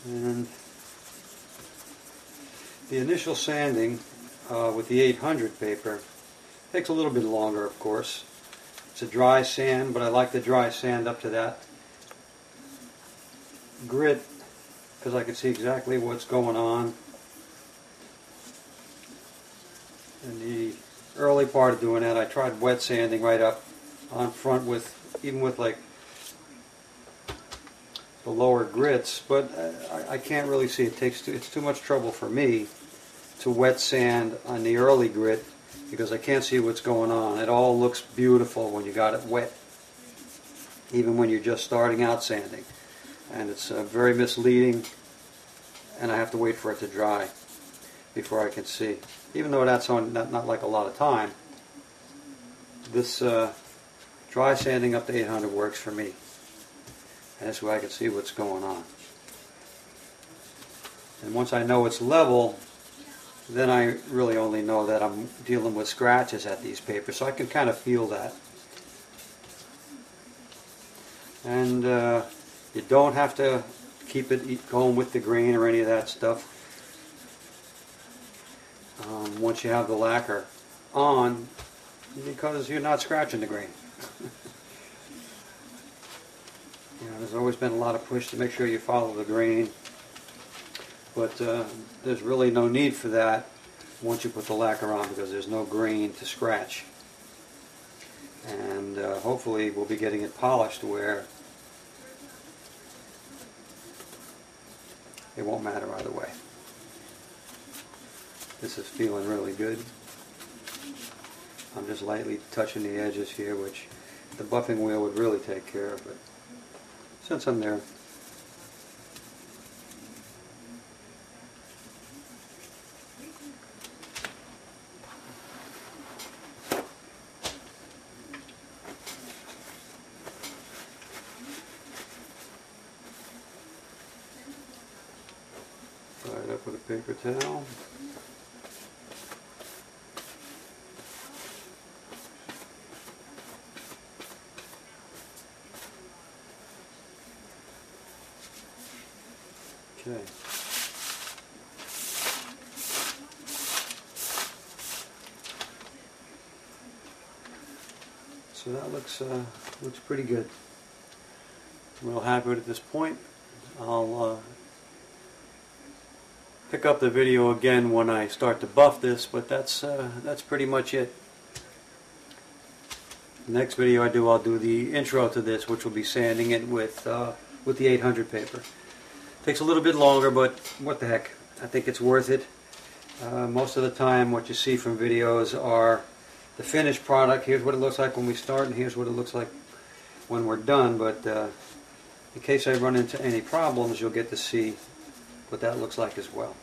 And the initial sanding with the 800 paper takes a little bit longer, of course. It's a dry sand, but I like the dry sand up to that grit because I can see exactly what's going on. In the early part of doing that, I tried wet sanding right up on front with, even with like the lower grits, but I can't really see it. It's too much trouble for me to wet sand on the early grit because I can't see what's going on. It all looks beautiful when you got it wet, even when you're just starting out sanding. And it's very misleading, and I have to wait for it to dry before I can see. Even though that's on not like a lot of time, this dry sanding up to 800 works for me. And that's where I can see what's going on. And once I know it's level, then I really only know that I'm dealing with scratches at these papers, so I can kind of feel that. And you don't have to keep it going with the grain or any of that stuff. Once you have the lacquer on, because you're not scratching the grain. You know, there's always been a lot of push to make sure you follow the grain, but there's really no need for that once you put the lacquer on because there's no grain to scratch. And hopefully we'll be getting it polished where it won't matter either way. This is feeling really good. I'm just lightly touching the edges here, which the buffing wheel would really take care of, but since I'm there. Tie it up with a paper towel. Okay. So that looks pretty good. I'm real happy with it at this point. I'll pick up the video again when I start to buff this, but that's pretty much it. The next video I do, I'll do the intro to this, which will be sanding it with the 800 paper. Takes a little bit longer, but what the heck, I think it's worth it. Most of the time what you see from videos are the finished product. Here's what it looks like when we start, and here's what it looks like when we're done, but in case I run into any problems, you'll get to see what that looks like as well.